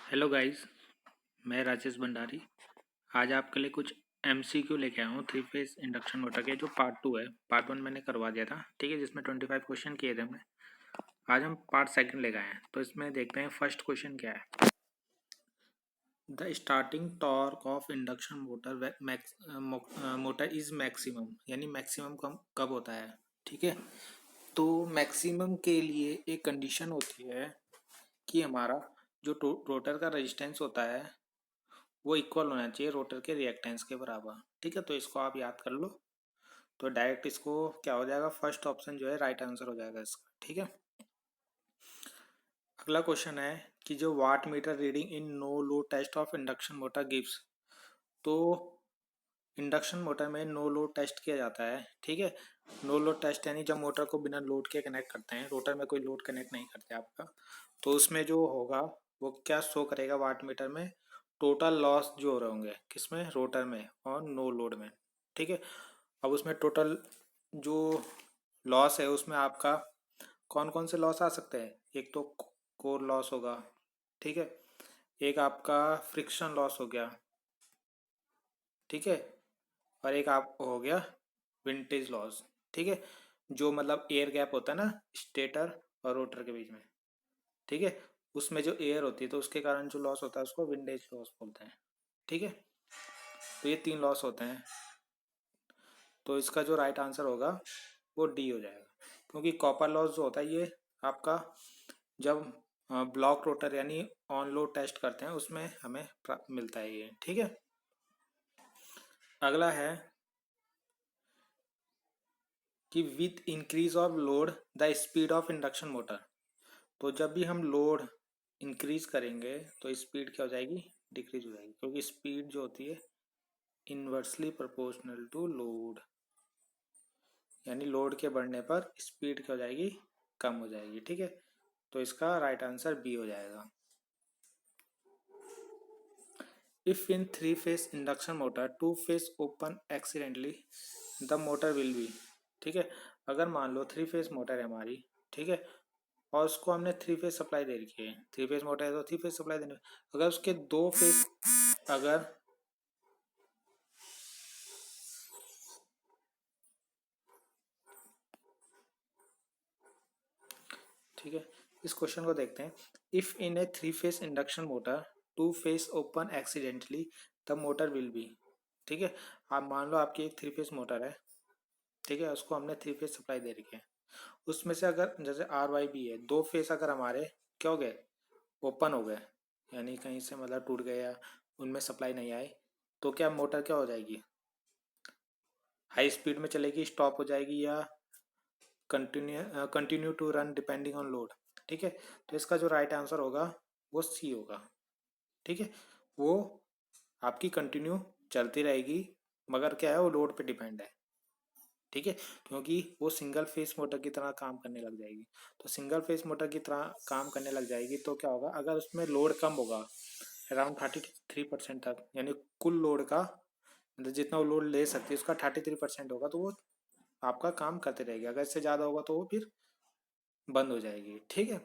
Hello guys, मैं राजेश भंडारी। आज आपके लिए कुछ एमसीक्यू लेके आया हूँ थ्री फेज इंडक्शन मोटर के, जो पार्ट 2 है। पार्ट 1 मैंने करवा दिया था, ठीक है, जिसमें 25 क्वेश्चन किए थे हमने। आज हम पार्ट सेकंड लेके आए हैं, तो इसमें देखते हैं फर्स्ट क्वेश्चन क्या है। The starting torque of induction motor is maximum, यानी मैक्सिमम कब होता है। ठीक है, तो मैक्सिमम के लिए एक कंडीशन होती है कि हमारा जो रोटर का रेजिस्टेंस होता है वो इक्वल होना चाहिए रोटर के रिएक्टेंस के बराबर। ठीक है, तो इसको आप याद कर लो। तो डायरेक्ट इसको क्या हो जाएगा, फर्स्ट ऑप्शन जो है राइट आंसर हो जाएगा इसका। ठीक है, अगला क्वेश्चन है कि जो watt meter reading in no load test of induction motor gives. तो इंडक्शन मोटर में नो लोड टेस्ट किया जाता है। ठीक है, नो लोड टेस्ट यानी जब मोटर को बिना लोड के कनेक्ट करते हैं, रोटर में कोई लोड कनेक्ट नहीं करते आपका, तो उसमें जो होगा वो क्या शो करेगा वाट मीटर में, टोटल लॉस जो हो रहे होंगे किसमें, रोटर में और नो लोड में। ठीक है, अब उसमें टोटल जो लॉस है उसमें आपका कौन कौन से लॉस आ सकते हैं। एक तो कोर लॉस होगा, ठीक है, एक आपका फ्रिक्शन लॉस हो गया, ठीक है, और एक आप हो गया विंटेज लॉस। ठीक है, जो मतलब एयर गैप होता है ना स्टेटर और रोटर के बीच में, ठीक है, उसमें जो एयर होती है तो उसके कारण जो लॉस होता है उसको विंडेज लॉस बोलते हैं। ठीक है, तो ये 3 लॉस होते हैं, तो इसका जो राइट आंसर होगा वो डी हो जाएगा। क्योंकि कॉपर लॉस जो होता है ये आपका जब ब्लॉक रोटर यानी ऑन लोड टेस्ट करते हैं उसमें हमें मिलता है ये। ठीक है, अगला है कि with increase of load the speed of induction motor. तो जब भी हम लोड इंक्रीज करेंगे तो स्पीड क्या हो जाएगी, डिक्रीज हो जाएगी, क्योंकि स्पीड जो होती है इनवर्सली प्रोपोर्शनल टू लोड, यानी लोड के बढ़ने पर स्पीड क्या हो जाएगी, कम हो जाएगी। ठीक है, तो इसका राइट आंसर बी हो जाएगा। If in three phase induction motor two phase open accidentally the motor will be. ठीक है, अगर मान लो थ्री फेस मोटर है हमारी, ठीक है, और उसको हमने थ्री फेस सप्लाई दे रखी है, थ्री फेस मोटर है तो थ्री फेस सप्लाई देने, अगर उसके दो फेस अगर ठीक है, इस क्वेश्चन को देखते हैं। If in a three phase induction motor two phase open accidentally the motor will be. ठीक है, आप मान लो आपकी एक थ्री फेस मोटर है, ठीक है, उसको हमने थ्री फेस सप्लाई दे रखी है, उसमें से अगर जैसे आर वाई बी है, दो फेस अगर हमारे क्या हो गए, ओपन हो गए, यानी कहीं से मतलब टूट गए या उनमें सप्लाई नहीं आई, तो क्या मोटर क्या हो जाएगी, हाई स्पीड में चलेगी, स्टॉप हो जाएगी, या continue to run depending on load. ठीक है, तो इसका जो राइट आंसर होगा वो सी होगा। ठीक है, वो आपकी कंटिन्यू चलती रहेगी, मगर क्या है वो लोड पे डिपेंड है। ठीक है, क्योंकि वो सिंगल फेस मोटर की तरह काम करने लग जाएगी, तो सिंगल फेस मोटर की तरह काम करने लग जाएगी तो क्या होगा, अगर उसमें लोड कम होगा अराउंड 33% तक, यानी कुल लोड का मतलब जितना वो लोड ले सकती है उसका 33% होगा, तो वो आपका काम करते रहेगी। अगर इससे ज़्यादा होगा तो वो फिर बंद हो जाएगी। ठीक है,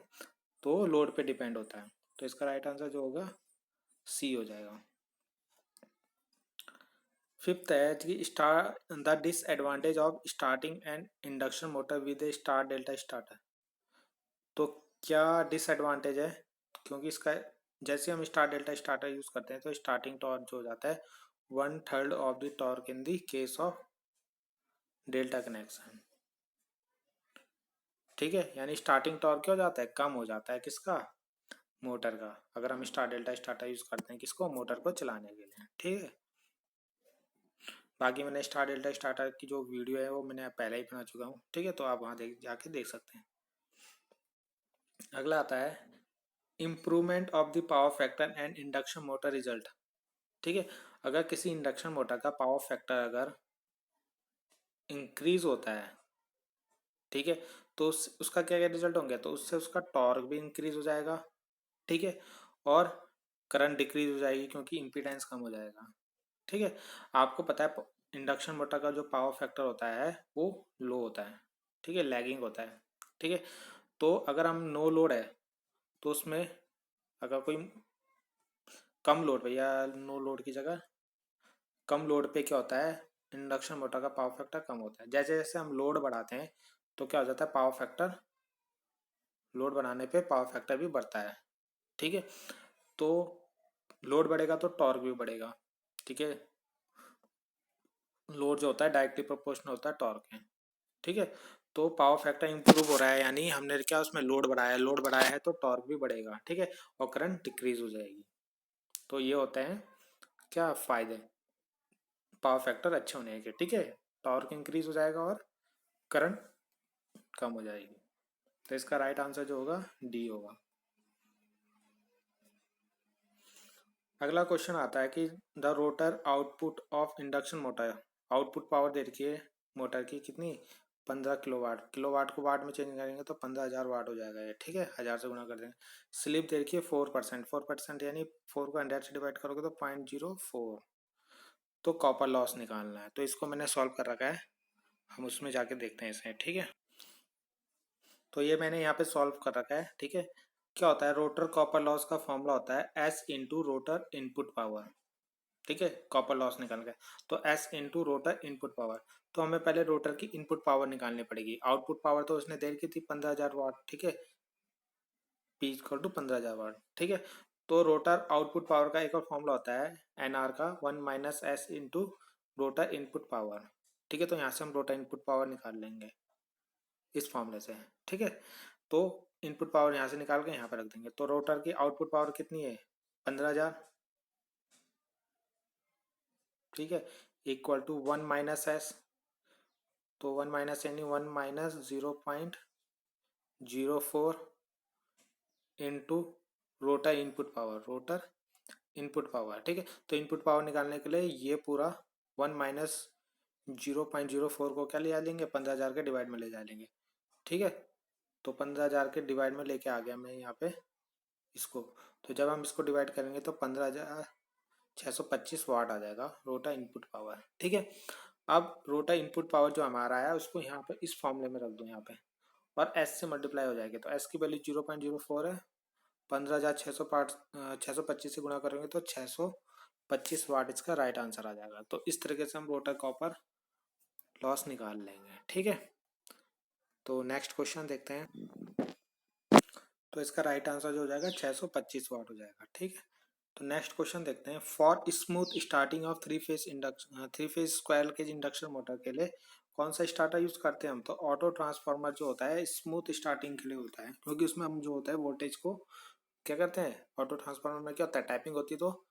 तो लोड पे डिपेंड होता है, तो इसका राइट आंसर जो होगा सी हो जाएगा। फिफ्थ है कि star the disadvantage of starting and induction motor with A star delta starter. तो क्या डिसएडवांटेज है, क्योंकि इसका जैसे हम स्टार डेल्टा स्टार्टर यूज करते हैं तो स्टार्टिंग टॉर्क जो हो जाता है 1/3 of the torque in the case of delta connection. ठीक है, यानी स्टार्टिंग टॉर्क क्या हो जाता है, कम हो जाता है किसका, मोटर का, अगर हम स्टार डेल्टा स्टार्टर यूज करते हैं किसको, मोटर को चलाने के लिए। ठीक है, बाकी मैंने स्टार डेल्टा स्टार्टर की जो वीडियो है वो मैंने पहले ही बना चुका हूँ। ठीक है, तो आप वहाँ जाके देख सकते हैं। अगला आता है improvement of the power factor and induction motor result. ठीक है, अगर किसी इंडक्शन मोटर का पावर फैक्टर अगर इंक्रीज होता है, ठीक है, तो उसका क्या क्या रिजल्ट होंगे, तो उससे उसका टॉर्क भी इंक्रीज हो जाएगा। ठीक है, और करंट डिक्रीज हो जाएगी क्योंकि इम्पीडेंस कम हो जाएगा। ठीक है, आपको पता है इंडक्शन मोटर का जो पावर फैक्टर होता है वो लो होता है, ठीक है, लैगिंग होता है। ठीक है, तो अगर हम नो लोड है तो उसमें अगर कोई कम लोड भैया, नो लोड की जगह कम लोड पे क्या होता है, इंडक्शन मोटर का पावर फैक्टर कम होता है। जैसे जैसे हम लोड बढ़ाते हैं तो क्या हो जाता है, पावर फैक्टर, लोड बढ़ाने पे पावर फैक्टर भी बढ़ता है। ठीक है, तो लोड बढ़ेगा तो टॉर्क भी बढ़ेगा। ठीक है, लोड जो होता है डायरेक्टली प्रोपोर्शनल होता है टॉर्क है। ठीक है, तो पावर फैक्टर इंप्रूव हो रहा है, यानी हमने क्या उसमें लोड बढ़ाया है तो टॉर्क भी बढ़ेगा। ठीक है, और करंट डिक्रीज हो जाएगी। तो ये होते हैं क्या फायदे पावर फैक्टर अच्छे होने के। ठीक है, टॉर्क इंक्रीज हो जाएगा और करंट कम हो जाएगी। तो इसका राइट आंसर जो होगा डी होगा। अगला क्वेश्चन आता है कि the rotor output of induction motor, output power दे रखी है मोटर की कितनी, 15 किलोवाट। किलोवाट को वाट में चेंज करेंगे तो 15,000 वाट हो जाएगा ये। ठीक है, 1000 से गुणा कर देंगे। स्लिप दे रखी है 4%, 4% यानी 4 को 100 से डिवाइड करोगे तो 0.04। तो कॉपर लॉस निकालना है, तो इसको मैंने सॉल्व कर रखा है, हम उसमें जाके देखते हैं इसे। ठीक है, तो ये मैंने यहाँ पे सॉल्व कर रखा है। ठीक है, क्या होता है, रोटर कॉपर लॉस का फॉर्मूला होता है S into rotor input power. ठीक है, कॉपर लॉस निकाल के, तो S into rotor input power. तो हमें पहले रोटर की इनपुट पावर निकालनी पड़ेगी। आउटपुट पावर तो उसने दे रखी थी 15,000 वाट। ठीक है, पी इक्वल टू 15,000 वाट। ठीक है, तो रोटर आउटपुट पावर का एक और फॉर्मूला होता है एन आर का 1 - S into rotor input power. ठीक है, तो यहाँ से हम रोटर इनपुट पावर निकाल लेंगे इस फॉर्मूले से। ठीक है, तो इनपुट पावर यहाँ से निकाल के यहाँ पर रख देंगे। तो रोटर की आउटपुट पावर कितनी है, 15,000। ठीक है, इक्वल टू 1 - एस, तो 1 - यानी 1 - 0.04 into rotor input power, rotor input power. ठीक है, तो इनपुट पावर निकालने के लिए ये पूरा 1 - 0.04 को क्या ले लेंगे, 15,000 के डिवाइड में ले जा लेंगे। ठीक है, तो 15,000 के डिवाइड में लेके आ गया मैं यहाँ पे इसको। तो जब हम इसको डिवाइड करेंगे तो 15,625 वाट आ जाएगा रोटा इनपुट पावर। ठीक है, अब रोटा इनपुट पावर जो हमारा है उसको यहाँ पे इस फॉर्मूले में रख दो यहाँ पे, और एस से मल्टीप्लाई हो जाएगी। तो एस की वैल्यू 0.04 है, 15,625 से गुणा करेंगे तो 625 वाट इसका राइट आंसर आ जाएगा। तो इस तरीके से हम रोटर कॉपर लॉस निकाल लेंगे। ठीक है, तो नेक्स्ट क्वेश्चन देखते हैं। तो इसका राइट आंसर जो हो जाएगा 625 वाट हो जाएगा। ठीक है, तो नेक्स्ट क्वेश्चन देखते हैं। For smooth starting of three phase squirrel cage induction motor के लिए कौन सा स्टार्टर यूज करते हैं हम, तो ऑटो ट्रांसफार्मर जो होता है स्मूथ स्टार्टिंग के लिए होता है, क्योंकि उसमें हम जो होता है वोल्टेज को क्या करते हैं, ऑटो ट्रांसफार्मर में क्या होता है, टाइपिंग होती है, तो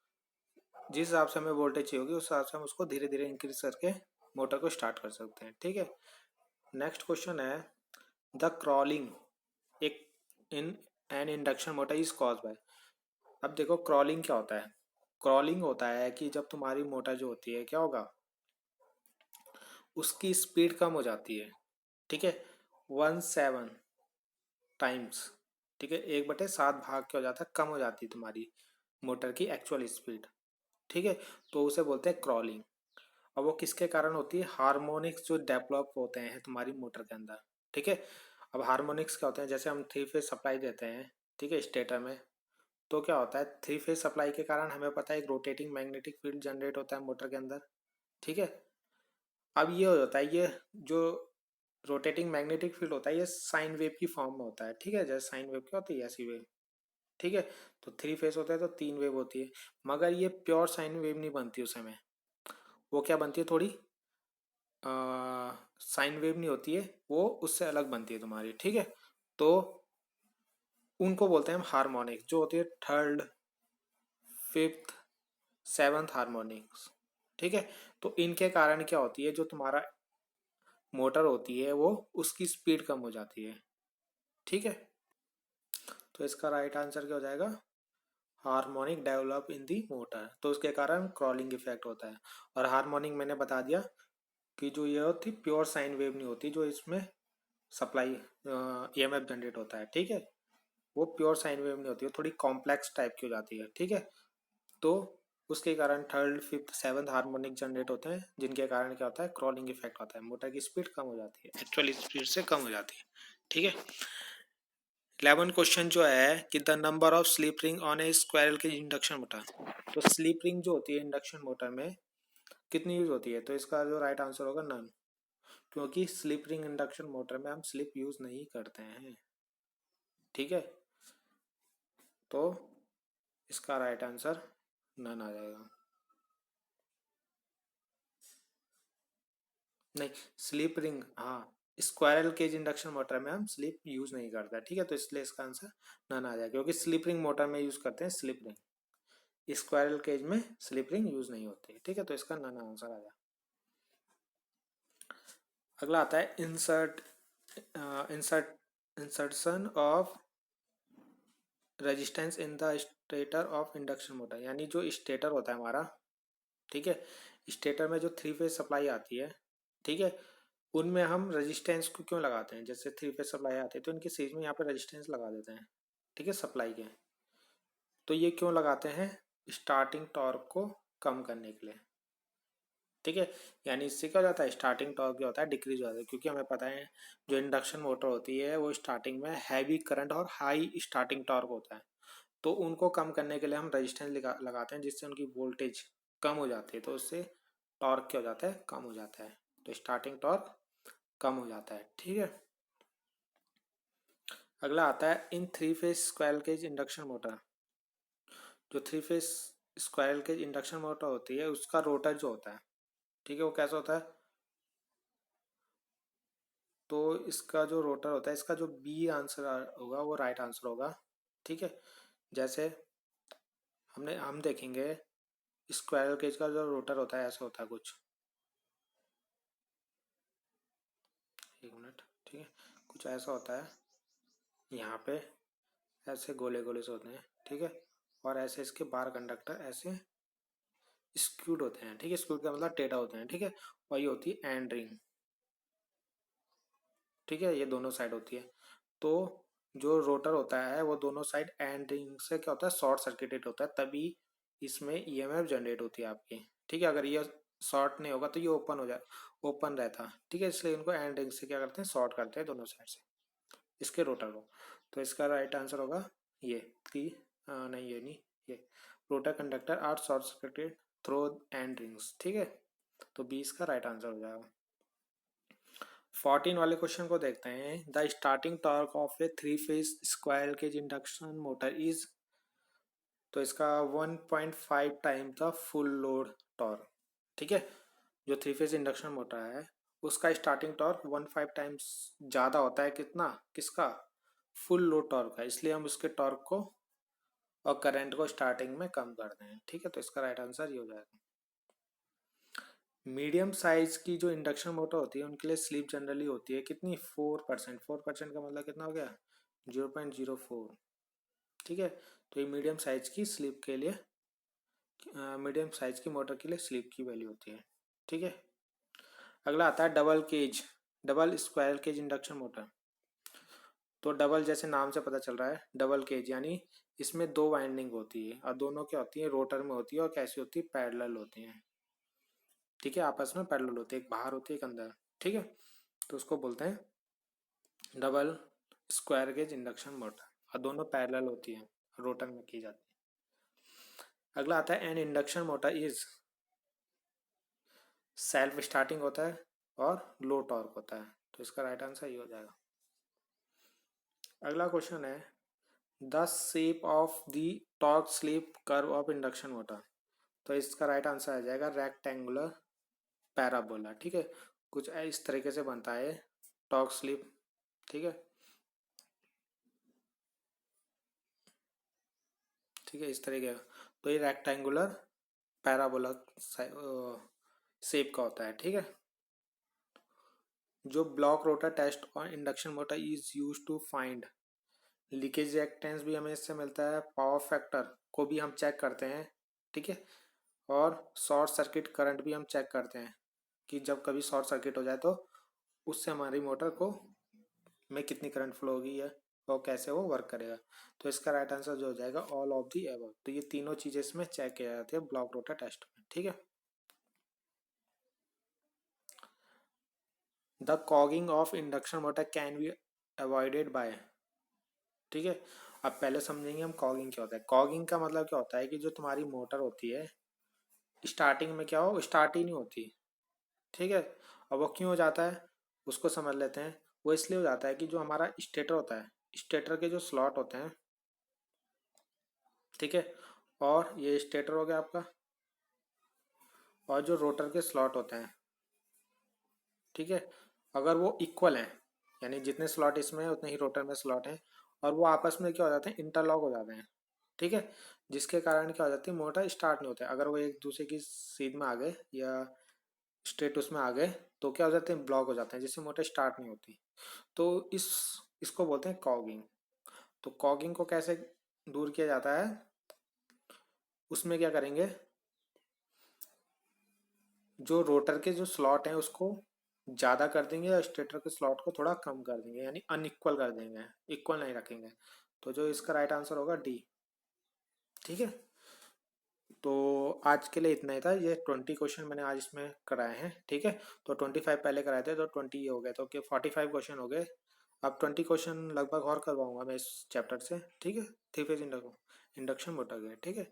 जिस हिसाब से हमें वोल्टेज चाहिए होगी उस हिसाब से हम उसको धीरे धीरे इंक्रीज करके मोटर को स्टार्ट कर सकते हैं। ठीक है, नेक्स्ट क्वेश्चन है द क्रॉलिंग एक in an induction motor is cause by. अब देखो क्रॉलिंग क्या होता है, क्रॉलिंग होता है कि जब तुम्हारी मोटर जो होती है क्या होगा, उसकी स्पीड कम हो जाती है। ठीक है, 17 टाइम्स। ठीक है, 1/7 भाग क्या हो जाता है, कम हो जाती है तुम्हारी मोटर की एक्चुअल स्पीड। ठीक है, तो उसे बोलते हैं क्रॉलिंग। अब वो किसके कारण होती है, हार्मोनिक्स जो डेवलप होते हैं तुम्हारी मोटर के अंदर। ठीक है, अब हार्मोनिक्स क्या होते हैं, जैसे हम थ्री फेज सप्लाई देते हैं, ठीक है, स्टेटर में, तो क्या होता है थ्री फेज सप्लाई के कारण हमें पता है एक रोटेटिंग मैग्नेटिक फील्ड जनरेट होता है मोटर के अंदर। ठीक है, अब ये हो जाता है, ये जो रोटेटिंग मैग्नेटिक फील्ड होता है ये साइन वेव की फॉर्म में होता है। ठीक है, जैसे साइन वेव क्या होती है, ऐसी वेव। ठीक है, तो थ्री फेज होता है तो 3 वेव होती है, मगर ये प्योर साइन वेव नहीं बनती उस समय, वो क्या बनती है, थोड़ी साइन वेव नहीं होती है, वो उससे अलग बनती है तुम्हारी। ठीक है, तो उनको बोलते हैं हम हार्मोनिक्स, जो होती है थर्ड, फिफ्थ, सेवंथ हार्मोनिक्स। ठीक है, तो इनके कारण क्या होती है, जो तुम्हारा मोटर होती है वो उसकी स्पीड कम हो जाती है। ठीक है, तो इसका राइट आंसर क्या हो जाएगा, harmonic develop in the motor, तो उसके कारण क्रॉलिंग इफेक्ट होता है। और हार्मोनिक मैंने बता दिया कि जो ये होती प्योर साइन वेव नहीं होती, जो इसमें सप्लाई ईएमएफ जनरेट होता है। ठीक है, वो प्योर साइन वेव नहीं होती है, थोड़ी कॉम्प्लेक्स टाइप की हो जाती है। ठीक है, तो उसके कारण third, fifth, seventh harmonic generate होते हैं, जिनके कारण क्या होता है, क्रॉलिंग इफेक्ट होता है, मोटर की स्पीड कम हो जाती है, एक्चुअल स्पीड से कम हो जाती है। ठीक है, 11 क्वेश्चन जो है कि the number of slip ring on a squirrel cage induction motor. तो स्लिप रिंग जो होती है इंडक्शन मोटर में कितनी यूज होती है, तो इसका जो राइट आंसर होगा नन, क्योंकि स्लिप रिंग इंडक्शन मोटर में हम स्लिप यूज नहीं करते हैं। ठीक है, तो इसका राइट आंसर नन आ जाएगा। नहीं, स्लिप रिंग, हाँ, स्क्वायरल केज इंडक्शन मोटर में हम स्लिप यूज नहीं करते। ठीक है, तो इसलिए इसका आंसर नन आ जाएगा, क्योंकि स्लिप रिंग मोटर में यूज करते हैं स्लिप रिंग, स्क्वायरल केज में स्लिप रिंग यूज नहीं होती। ठीक है, तो इसका नन आंसर आ जाएगा। अगला आता है insert insertion of resistance in the stator of induction motor, यानी जो स्टेटर होता है हमारा, ठीक है, स्टेटर में जो थ्री फेज सप्लाई आती है, ठीक है, उनमें हम रेजिस्टेंस को क्यों लगाते हैं, जैसे थ्री फेज सप्लाई आती है तो इनके सीरीज में यहाँ पे रेजिस्टेंस लगा देते हैं, ठीक है, सप्लाई के। तो ये क्यों लगाते हैं, स्टार्टिंग टॉर्क को कम करने के लिए। ठीक है, यानी इससे क्या हो जाता है, स्टार्टिंग टॉर्क जो होता है डिक्रीज हो जाता है, क्योंकि हमें पता है जो इंडक्शन मोटर होती है वो स्टार्टिंग में हैवी करंट और हाई स्टार्टिंग टॉर्क होता है, तो उनको कम करने के लिए हम रेजिस्टेंस लगाते हैं, जिससे उनकी वोल्टेज कम हो जाती है, तो उससे टॉर्क क्या हो जाता है, कम हो जाता है, तो स्टार्टिंग टॉर्क कम हो जाता है। ठीक है, अगला आता है in three phase squirrel cage induction motor. जो three phase squirrel cage induction motor होती है उसका रोटर जो होता है, ठीक है, वो कैसा होता है, तो इसका जो रोटर होता है, इसका जो बी आंसर होगा वो राइट आंसर होगा। ठीक है, जैसे हम देखेंगे स्क्वायरल केज का जो रोटर होता है ऐसा होता है कुछ, एक मिनट, ठीक है, कुछ ऐसा होता है, यहाँ पे ऐसे गोले गोले से होते हैं, ठीक है, और ऐसे इसके बार कंडक्टर ऐसे स्क्यूड होते हैं, ठीक है, स्क्यूड का मतलब टेढ़ा होते हैं, ठीक है, और ये होती है एंड रिंग। ठीक है, ये दोनों साइड होती है, तो जो रोटर होता है वो दोनों साइड एंड रिंग से क्या होता है, शॉर्ट सर्किटेड होता है, तभी इसमें ईएमएफ जनरेट होती है आपकी। ठीक है, अगर ये शॉर्ट नहीं होगा तो ये ओपन हो जाए, ओपन रहता। ठीक है, इसलिए इनको एंड रिंग से क्या करते हैं, शॉर्ट करते हैं दोनों साइड से इसके रोटर को। तो इसका राइट आंसर होगा ये कि नहीं, ये नहीं, ये rotor conductor are short circuited through end rings. ठीक है, तो 20 का राइट आंसर हो जाएगा। 14 वाले क्वेश्चन को देखते हैं। The starting torque of a three phase squirrel cage induction motor is, तो इसका 1.5 time the full load torque. ठीक है, जो थ्री फेज इंडक्शन मोटर है उसका स्टार्टिंग टॉर्क 1.5 टाइम्स ज़्यादा होता है, कितना, किसका, फुल लोड टॉर्क है, इसलिए हम उसके टॉर्क को और करंट को स्टार्टिंग में कम कर दें। ठीक है, तो इसका राइट आंसर ये हो जाएगा। मीडियम साइज की जो इंडक्शन मोटर होती है उनके लिए स्लीप जनरली होती है कितनी, 4%। 4% का मतलब कितना हो गया, 0.04। ठीक है, तो ये मीडियम साइज की स्लीप के लिए, मीडियम साइज की मोटर के लिए स्लीप की वैल्यू होती है। ठीक है, अगला आता है double cage, double squirrel cage induction motor. तो डबल जैसे नाम से पता चल रहा है डबल केज, यानी इसमें दो वाइंडिंग होती है और दोनों क्या होती है, रोटर में होती है, और कैसी होती है, पैरेलल होती हैं। ठीक है, आपस में पैरेलल होती है, एक बाहर होती है एक अंदर। ठीक है, तो उसको बोलते हैं double square gauge induction motor, और दोनों पैरेलल होती है, रोटर में की जाती है। अगला आता है N induction motor is, self starting होता है और लो टॉर्क होता है, तो इसका राइट आंसर ये हो जाएगा। अगला क्वेश्चन है the shape of the torque slip curve of induction motor, तो इसका राइट आंसर आ जाएगा रेक्टेंगुलर पैराबोला। ठीक है, कुछ इस तरीके से बनता है टॉर्क स्लिप। ठीक है, ठीक है, इस तरीके का, तो ये रेक्टेंगुलर पैराबोला शेप का होता है। ठीक है, जो ब्लॉक रोटर टेस्ट और induction motor is use to find leakage reactance भी हमें इससे मिलता है, पावर फैक्टर को भी हम चेक करते हैं। ठीक है, और शॉर्ट सर्किट करंट भी हम चेक करते हैं कि जब कभी शॉर्ट सर्किट हो जाए तो उससे हमारी मोटर को में कितनी करंट फ्लो होगी है और कैसे वो वर्क करेगा। तो इसका राइट आंसर जो हो जाएगा ऑल ऑफ दी एबव। तो ये तीनों चीज़ें इसमें चेक किया जाती है ब्लॉक रोटर टेस्ट में। ठीक है, the cogging of induction motor can be avoided by, ठीक है। अब पहले समझेंगे हम कॉगिंग क्या होता है। कॉगिंग का मतलब क्या होता है कि जो तुम्हारी मोटर होती है स्टार्टिंग में क्या हो, स्टार्ट ही नहीं होती। ठीक है। अब वो क्यों हो जाता है उसको समझ लेते हैं। वो इसलिए हो जाता है कि जो हमारा स्टेटर होता है, स्टेटर के जो स्लॉट होते हैं, ठीक है, और ये स्टेटर हो गया आपका, और जो रोटर के स्लॉट होते हैं, ठीक है, अगर वो इक्वल हैं, यानी जितने स्लॉट इसमें हैं उतने ही रोटर में स्लॉट हैं, और वो आपस में क्या हो जाते हैं, इंटरलॉक हो जाते हैं। ठीक है। जिसके कारण क्या हो जाती है, मोटर स्टार्ट नहीं होता है। अगर वो एक दूसरे की सीध में आ गए या स्ट्रेट उसमें आ गए तो क्या हो जाते हैं, ब्लॉक हो जाते हैं, जिससे मोटर स्टार्ट नहीं होती। तो इसको बोलते हैं कॉगिंग। तो कॉगिंग को कैसे दूर किया जाता है, उसमें क्या करेंगे, जो रोटर के जो स्लॉट हैं उसको ज़्यादा कर देंगे और स्टेटर के स्लॉट को थोड़ा कम कर देंगे, यानी अनइक्वल कर देंगे, इक्वल नहीं रखेंगे। तो जो इसका राइट आंसर होगा डी। ठीक है। तो आज के लिए इतना ही था। ये 20 क्वेश्चन मैंने आज इसमें कराए हैं। ठीक है। तो 25 पहले कराए थे तो 20 ये हो गए, तो क्या 45 क्वेश्चन हो गए। अब 20 क्वेश्चन लगभग और करवाऊंगा मैं इस चैप्टर से। ठीक है। थ्री फेज इंडक्शन मोटर गया। ठीक है।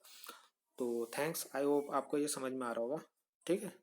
तो थैंक्स, आई होप आपको ये समझ में आ रहा होगा। ठीक है।